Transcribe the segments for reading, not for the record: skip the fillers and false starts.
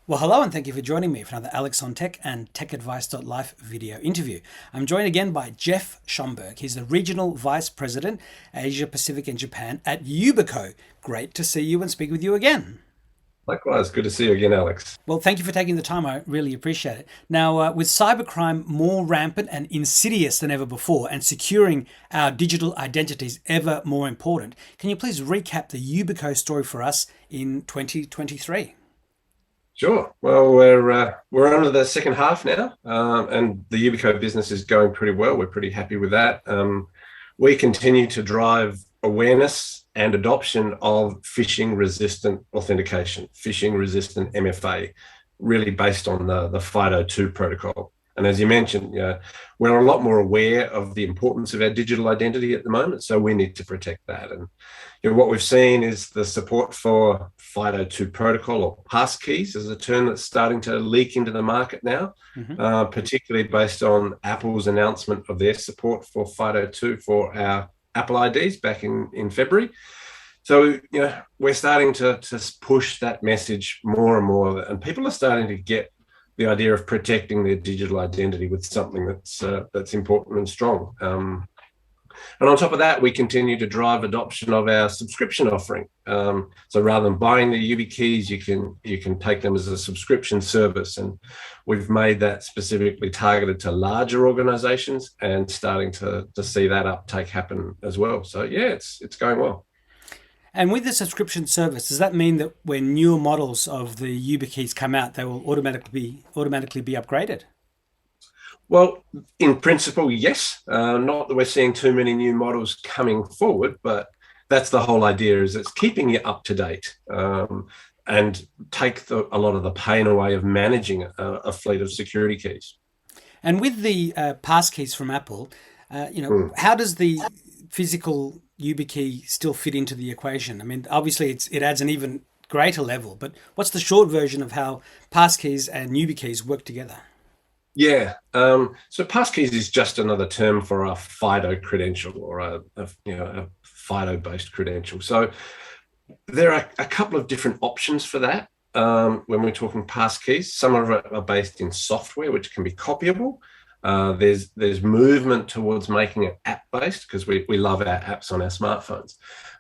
Well, hello, and thank you for joining me for another Alex on Tech and TechAdvice.life video interview. I'm joined again by Geoff Schomburgk. He's the Regional Vice President, Asia Pacific and Japan at Yubico. Great to see you and speak with you again. Likewise, good to see you again, Alex. Well, thank you for taking the time. I really appreciate it. Now, with cybercrime more rampant and insidious than ever before, and securing our digital identities ever more important, can you please recap the Yubico story for us in 2023? Sure. Well, we're on to the second half now, and the Yubico business is going pretty well. We're pretty happy with that. We continue to drive awareness and adoption of phishing-resistant authentication, phishing-resistant MFA, really based on the FIDO2 protocol. And as you mentioned, we're a lot more aware of the importance of our digital identity at the moment, so we need to protect that. And what we've seen is the support for FIDO2 protocol, or passkeys is a term that's starting to leak into the market now, particularly based on Apple's announcement of their support for FIDO2 for our Apple IDs back in February. So, we're starting to push that message more and more, and people are starting to get the idea of protecting their digital identity with something that's important and strong. And on top of that, we continue to drive adoption of our subscription offering. So rather than buying the YubiKeys, you can take them as a subscription service, and we've made that specifically targeted to larger organizations and starting to see that uptake happen as well. So yeah, it's going well. And with the subscription service, does that mean that when newer models of the YubiKeys come out, they will automatically be upgraded? Well, in principle, yes. Not that we're seeing too many new models coming forward, but that's the whole idea, is it's keeping you up to date, and take a lot of the pain away of managing a fleet of security keys. And with the passkeys from Apple, how does the physical YubiKey still fit into the equation? I mean, obviously it adds an even greater level, but what's the short version of how passkeys and YubiKeys work together? Yeah. So passkeys is just another term for a FIDO credential, or a FIDO-based credential. So there are a couple of different options for that. When we're talking passkeys, some of it are based in software, which can be copyable. There's movement towards making it app-based, because we love our apps on our smartphones.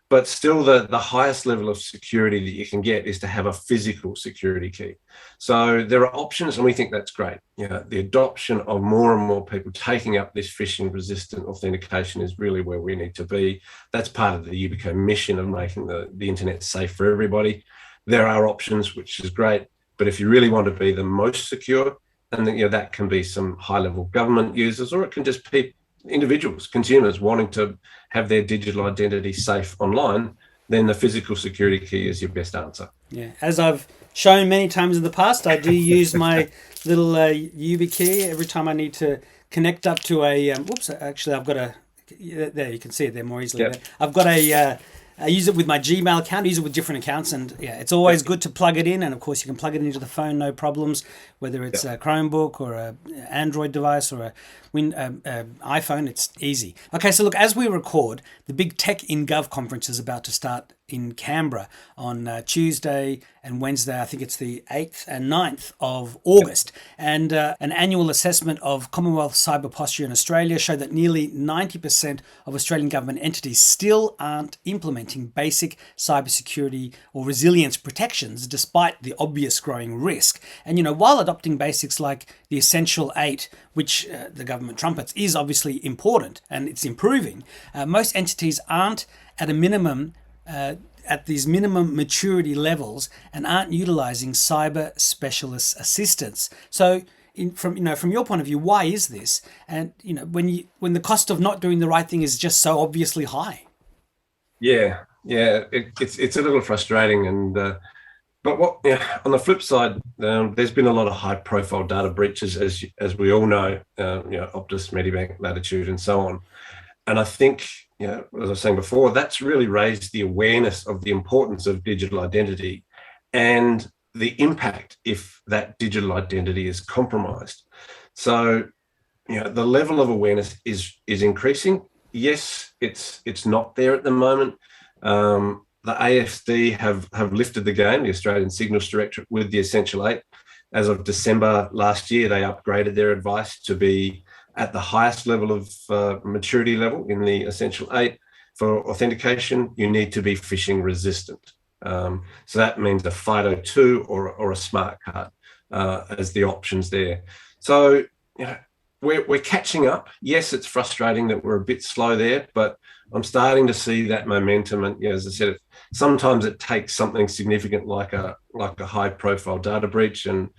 But still, the highest level of security that you can get is to have a physical security key. So there are options, and we think that's great. The adoption of more and more people taking up this phishing-resistant authentication is really where we need to be. That's part of the Yubico mission of making the internet safe for everybody. There are options, which is great, but if you really want to be the most secure, and that can be some high-level government users, or it can just be individuals, consumers wanting to have their digital identity safe online, then the physical security key is your best answer. Yeah, as I've shown many times in the past, I do use my little YubiKey every time I need to connect up to a. Whoops! Actually, I've got a. There, you can see it there more easily. Yep. There. I've got a. I use it with my Gmail account. I use it with different accounts, and yeah, it's always good to plug it in. And of course, you can plug it into the phone, no problems. Whether it's a Chromebook or a Android device or a iPhone, it's easy. Okay, so look, as we record, the big Tech in Gov conference is about to start in Canberra on Tuesday and Wednesday. I think it's the 8th and 9th of August. And an annual assessment of Commonwealth cyber posture in Australia showed that nearly 90% of Australian government entities still aren't implementing basic cybersecurity or resilience protections, despite the obvious growing risk. And, while adopting basics like the Essential 8, which the government trumpets, is obviously important and it's improving, most entities aren't at a minimum at these minimum maturity levels and aren't utilizing cyber specialist assistance. So from your point of view, why is this? And when the cost of not doing the right thing is just so obviously high. Yeah, it's a little frustrating, and but on the flip side, there's been a lot of high-profile data breaches, as we all know, Optus, Medibank, Latitude, and so on. And I think, as I was saying before, that's really raised the awareness of the importance of digital identity and the impact if that digital identity is compromised. So, the level of awareness is increasing. Yes, it's not there at the moment. the AFD have lifted the game, the Australian Signals Directorate, with the Essential 8. As of December last year, they upgraded their advice to be at the highest level of maturity level in the Essential 8. For authentication, you need to be phishing resistant. So that means a FIDO2 or a smart card as the options there. So, we're catching up. Yes, it's frustrating that we're a bit slow there, but I'm starting to see that momentum. And as I said, sometimes it takes something significant like a high-profile data breach and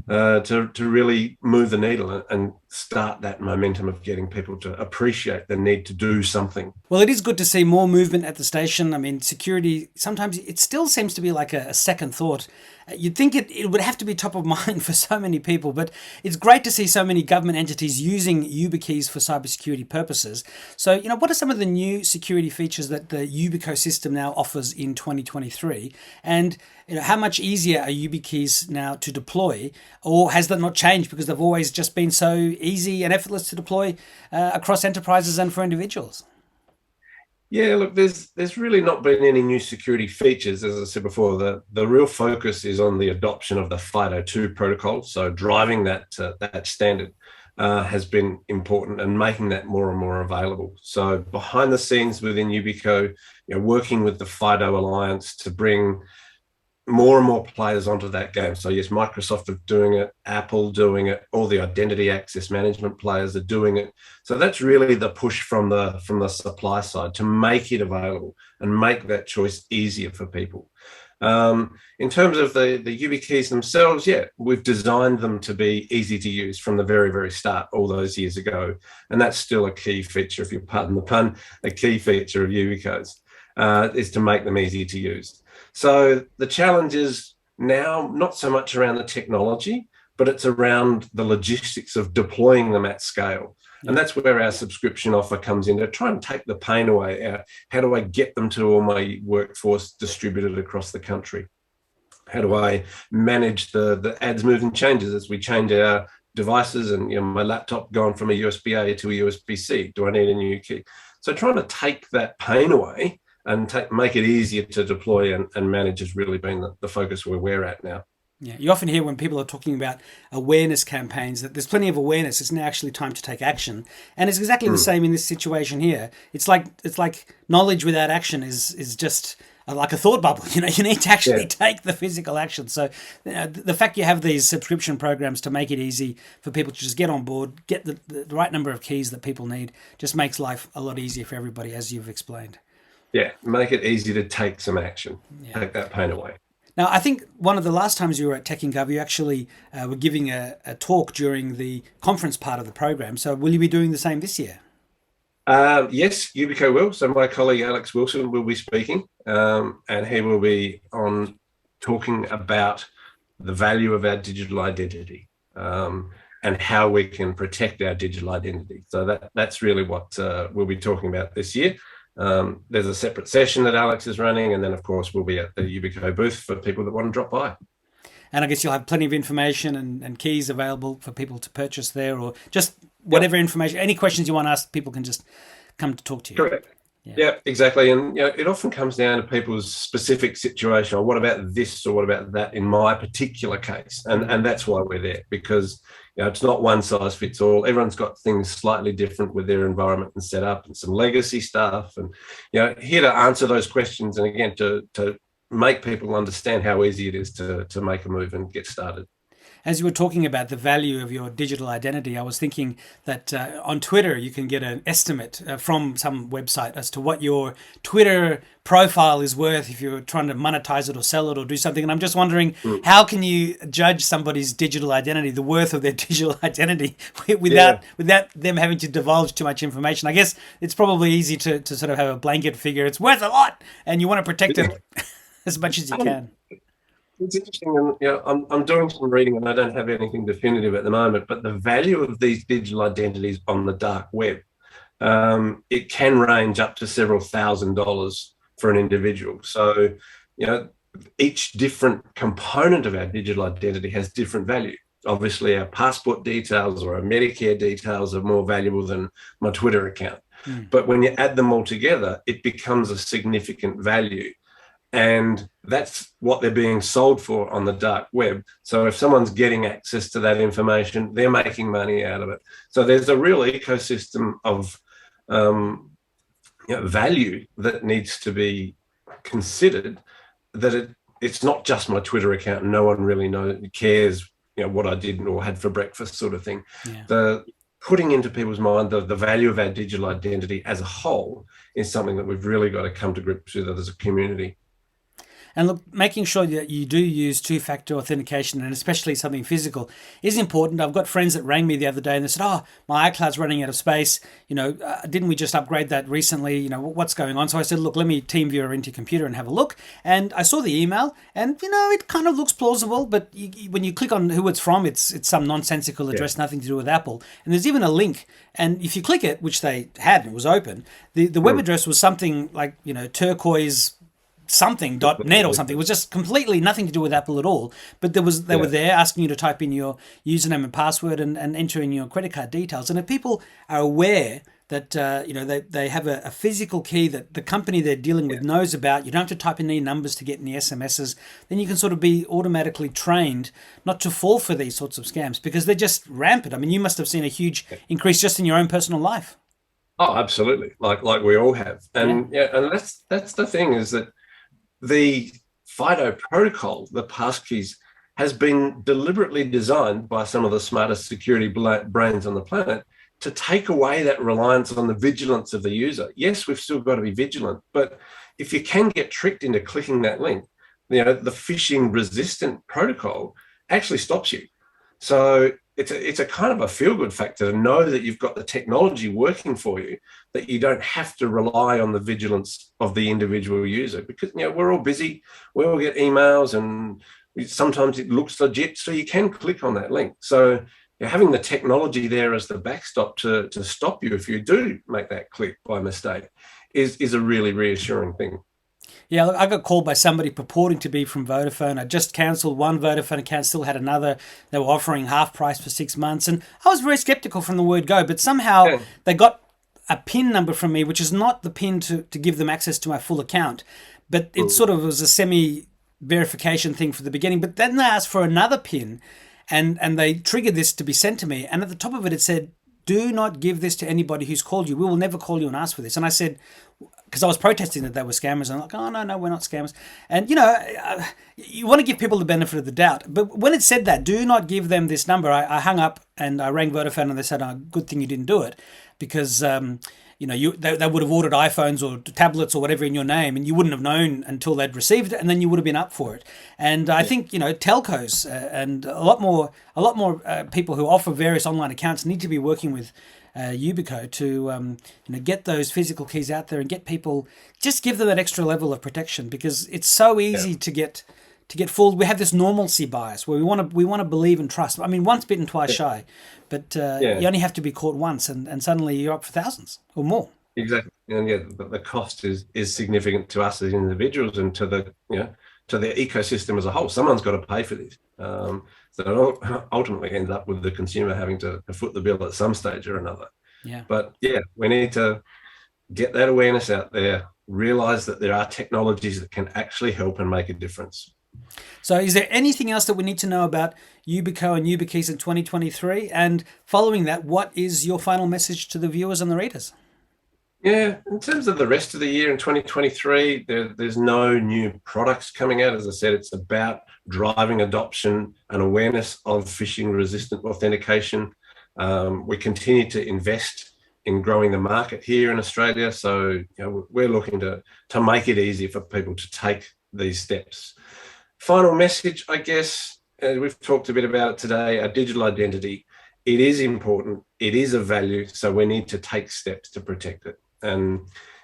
to really move the needle and start that momentum of getting people to appreciate the need to do something. Well, it is good to see more movement at the station. I mean, security, sometimes it still seems to be like a second thought. You'd think it would have to be top of mind for so many people, but it's great to see so many government entities using YubiKeys for cybersecurity purposes. So, what are some of the new security features that the Yubico system now offers in 2023? And how much easier are YubiKeys now to deploy, or has that not changed because they've always just been so easy and effortless to deploy across enterprises and for individuals? Yeah, look, there's really not been any new security features. As I said before, the real focus is on the adoption of the FIDO2 protocol. So driving that standard has been important and making that more and more available. So behind the scenes within Yubico, working with the FIDO Alliance to bring more and more players onto that game. So yes, Microsoft are doing it, Apple doing it, all the identity access management players are doing it. So that's really the push from the supply side to make it available and make that choice easier for people. In terms of the YubiKeys themselves, we've designed them to be easy to use from the very, very start all those years ago. And that's still a key feature, if you pardon the pun, a key feature of Yubicos is to make them easy to use. So the challenge is now not so much around the technology, but it's around the logistics of deploying them at scale. And that's where our subscription offer comes in, to try and take the pain away. How do I get them to all my workforce distributed across the country? How do I manage the adds, moves and changes as we change our devices and my laptop gone from a USB-A to a USB-C? Do I need a new key? So trying to take that pain away and make it easier to deploy and manage has really been the focus where we're at now. Yeah, you often hear when people are talking about awareness campaigns that there's plenty of awareness. It's now actually time to take action, and it's exactly the same in this situation here. It's like knowledge without action is just like a thought bubble. You need to actually take the physical action. So the fact you have these subscription programs to make it easy for people to just get on board, get the right number of keys that people need, just makes life a lot easier for everybody, as you've explained. Yeah, make it easy to take some action, take that pain away. Now, I think one of the last times you were at Tech in Gov, you actually were giving a talk during the conference part of the program. So will you be doing the same this year? Yes, Yubico will. So my colleague Alex Wilson will be speaking, and he will be on talking about the value of our digital identity and how we can protect our digital identity. So that's really what we'll be talking about this year. There's a separate session that Alex is running, and then of course we'll be at the Yubico booth for people that want to drop by. And I guess you'll have plenty of information and keys available for people to purchase there, or just whatever information, any questions you want to ask, people can just come to talk to you. Correct. Yeah, exactly. And it often comes down to people's specific situation, or what about this or what about that in my particular case? And that's why we're there, because it's not one size fits all. Everyone's got things slightly different with their environment and setup and some legacy stuff. And here to answer those questions, and again to make people understand how easy it is to make a move and get started. As you were talking about the value of your digital identity, I was thinking that on Twitter, you can get an estimate from some website as to what your Twitter profile is worth if you're trying to monetize it or sell it or do something. And I'm just wondering, how can you judge somebody's digital identity, the worth of their digital identity, without them having to divulge too much information? I guess it's probably easy to sort of have a blanket figure. It's worth a lot, and you want to protect it as much as you can. It's interesting, and I'm doing some reading, and I don't have anything definitive at the moment. But the value of these digital identities on the dark web, it can range up to several $1,000s for an individual. So, each different component of our digital identity has different value. Obviously, our passport details or our Medicare details are more valuable than my Twitter account. But when you add them all together, it becomes a significant value. And that's what they're being sold for on the dark web. So if someone's getting access to that information, they're making money out of it. So there's a real ecosystem of value that needs to be considered, that it's not just my Twitter account. No one really cares what I did or had for breakfast sort of thing. Yeah. The putting into people's mind the value of our digital identity as a whole is something that we've really got to come to grips with as a community. And look, making sure that you do use two-factor authentication, and especially something physical, is important. I've got friends that rang me the other day and they said, "Oh, my iCloud's running out of space. Didn't we just upgrade that recently? What's going on?" So I said, "Look, let me TeamViewer into your computer and have a look." And I saw the email, and it kind of looks plausible. But when you click on who it's from, it's some nonsensical address, nothing to do with Apple. And there's even a link. And if you click it, which they had, it was open. The web address was something like turquoise something.net or something. It was just completely nothing to do with Apple at all. But they were there asking you to type in your username and password and enter in your credit card details. And if people are aware that they have a physical key that the company they're dealing with knows about, you don't have to type in any numbers to get any SMSs, then you can sort of be automatically trained not to fall for these sorts of scams, because they're just rampant. I mean, you must have seen a huge increase just in your own personal life. Oh, absolutely. Like we all have. And and that's the thing, is that the FIDO protocol, the passkeys, has been deliberately designed by some of the smartest security brains on the planet to take away that reliance on the vigilance of the user. Yes, we've still got to be vigilant, but if you can get tricked into clicking that link, the phishing resistant protocol actually stops you. So it's a kind of a feel-good factor to know that you've got the technology working for you, that you don't have to rely on the vigilance of the individual user, because we're all busy, we all get emails, and sometimes it looks legit, so you can click on that link. So having the technology there as the backstop to stop you if you do make that click by mistake is a really reassuring thing. Yeah, I got called by somebody purporting to be from Vodafone. I just cancelled one Vodafone account, still had another. They were offering half price for 6 months. And I was very skeptical from the word go, but somehow they got a PIN number from me, which is not the PIN to give them access to my full account. But it sort of was a semi-verification thing for the beginning. But then they asked for another PIN, and they triggered this to be sent to me. And at the top of it, it said, "Do not give this to anybody who's called you. We will never call you and ask for this." And I said, because I was protesting that they were scammers, and I'm like, "Oh, no, we're not scammers." And, you want to give people the benefit of the doubt. But when it said that, "Do not give them this number," I hung up and I rang Vodafone, and they said, "Oh, good thing you didn't do it," because, they would have ordered iPhones or tablets or whatever in your name, and you wouldn't have known until they'd received it, and then you would have been up for it. And I think, telcos and a lot more people who offer various online accounts need to be working with Yubico to get those physical keys out there and get people, just give them that extra level of protection, because it's so easy to get fooled. We have this normalcy bias where we want to believe and trust. I mean, once bitten, twice shy, but you only have to be caught once, and suddenly you're up for thousands or more. Exactly, and the cost is significant to us as individuals and to the ecosystem as a whole. Someone's got to pay for this. So it ultimately ends up with the consumer having to foot the bill at some stage or another. Yeah. But we need to get that awareness out there, realize that there are technologies that can actually help and make a difference. So is there anything else that we need to know about Yubico and YubiKeys in 2023? And following that, what is your final message to the viewers and the readers? Yeah, in terms of the rest of the year in 2023, there's no new products coming out. As I said, it's about driving adoption and awareness of phishing-resistant authentication. We continue to invest in growing the market here in Australia, so we're looking to make it easy for people to take these steps. Final message, I guess, we've talked a bit about it today, our digital identity. It is important, it is of value, so we need to take steps to protect it. And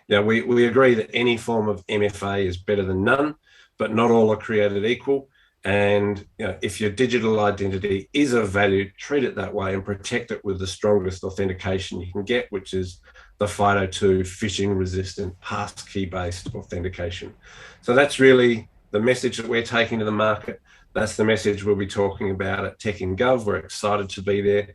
we agree that any form of MFA is better than none, but not all are created equal. And if your digital identity is of value, treat it that way and protect it with the strongest authentication you can get, which is the FIDO2 phishing-resistant passkey-based authentication. So that's really the message that we're taking to the market. That's the message we'll be talking about at Tech in Gov. We're excited to be there.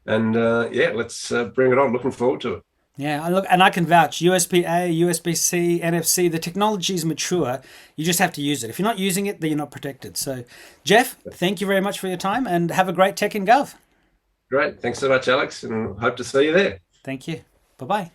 And let's bring it on. Looking forward to it. Yeah, I look, and I can vouch. USB-A, USB-C, NFC. The technology is mature. You just have to use it. If you're not using it, then you're not protected. So, Geoff, thank you very much for your time, and have a great Tech and Gov. Great. Thanks so much, Alex, and hope to see you there. Thank you. Bye bye.